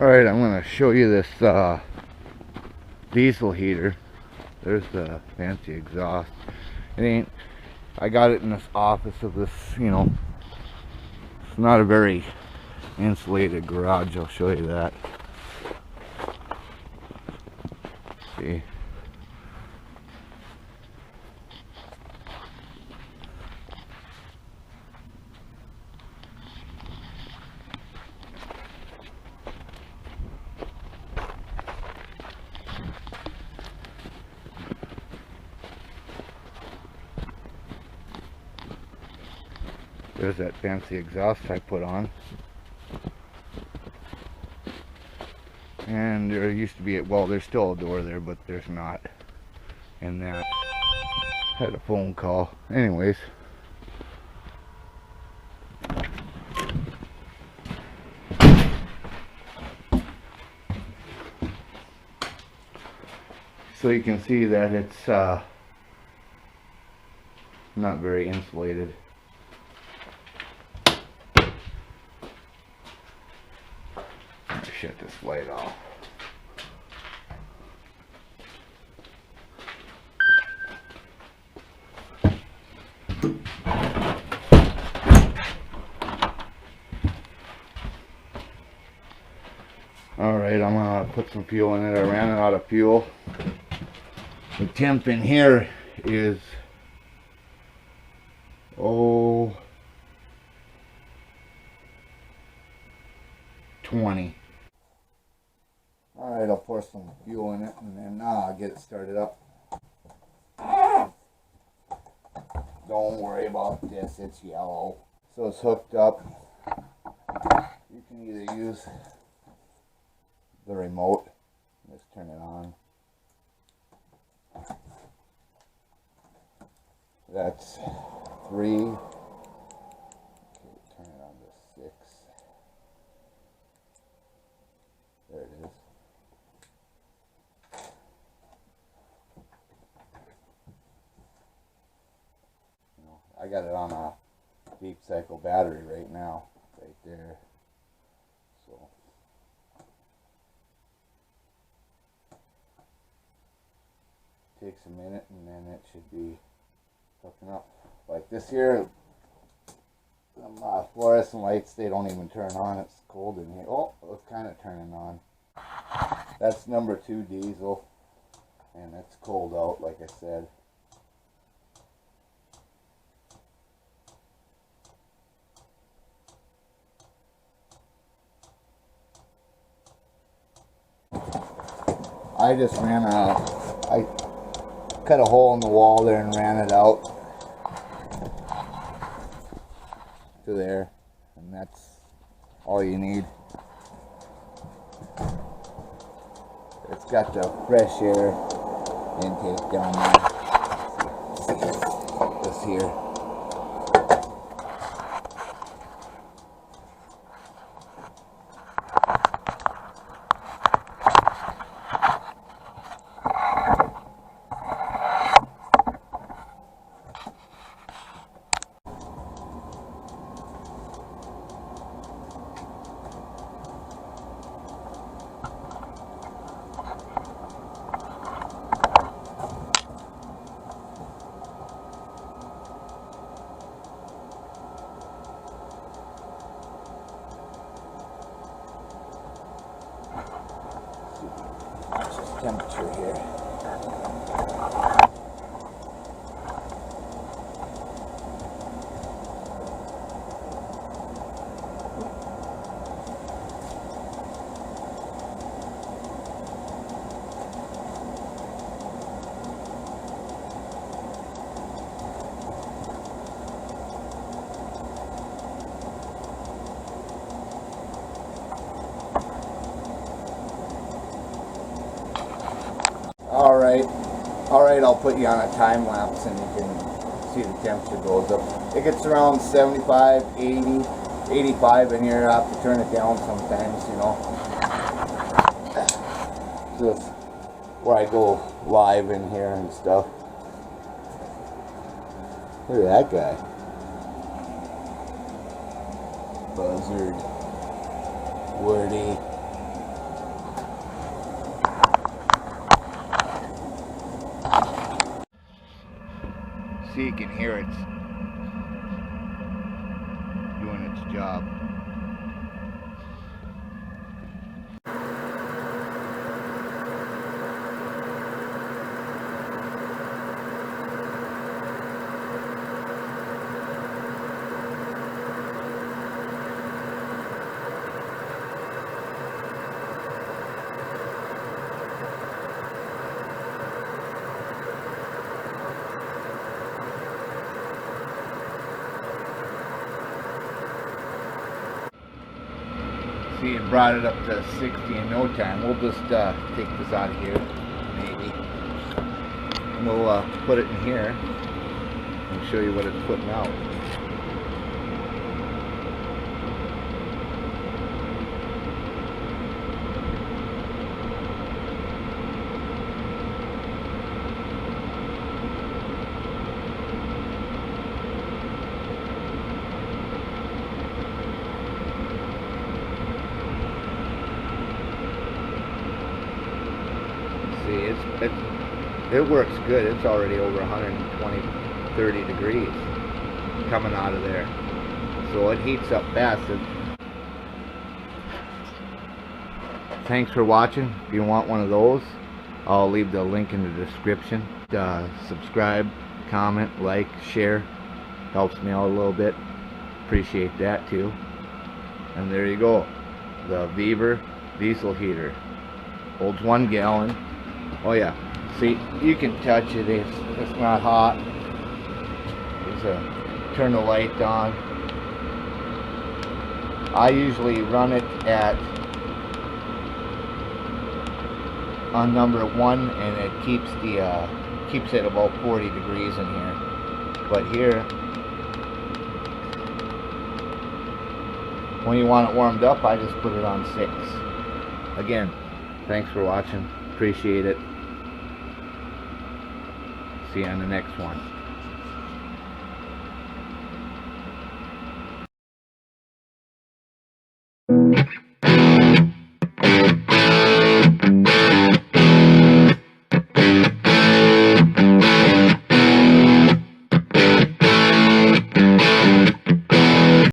Alright, I'm going to show you this diesel heater. There's the fancy exhaust. It ain't, I got it in this office of this, you know, it's not a very insulated garage, I'll show you that. See. There's that fancy exhaust I put on. And there used to be, well, there's still a door there, but there's not. And that had a phone call. Anyways. So you can see that it's not very insulated. Shut this light off. Alright, I'm gonna put some fuel in it. I ran out of fuel. The temp in here is 20. Alright, I'll pour some fuel in it and then I'll get it started up. Don't worry about this, it's yellow. So it's hooked up. You can either use the remote, just turn it on. That's 3. Okay, turn it on to 6. There it is. I got it on a deep cycle battery right now, right there. So takes a minute and then it should be hooking up. Like this here, fluorescent lights, they don't even turn on. It's cold in here. Oh, it's kind of turning on. That's number 2 diesel, and it's cold out, like I said. I just ran I cut a hole in the wall there and ran it out to there, and that's all you need. It's got the fresh air intake down there. This here. Temperature here. Alright, I'll put you on a time lapse and you can see the temperature goes up. It gets around 75, 80, 85 in here. I have to turn it down sometimes, you know. So it's where I go live in here and stuff. Look at that guy. Buzzard. Woody. See, you can hear it's doing its job. See, it brought it up to 60 in no time. We'll just take this out of here, maybe. And we'll put it in here and show you what it's putting out. See, it works good. It's already over 120, 30 degrees coming out of there. So it heats up fast. Thanks for watching. If you want one of those, I'll leave the link in the description. Subscribe, comment, like, share. Helps me out a little bit. Appreciate that too. And there you go. The VEVOR diesel heater. Holds 1 gallon. Oh yeah, see, you can touch it, it's not hot. Turn the light on. I usually run it on number 1, and it keeps it about 40 degrees in here. But here, when you want it warmed up, I just put it on 6. Again, thanks for watching. Appreciate it. See you on the next one.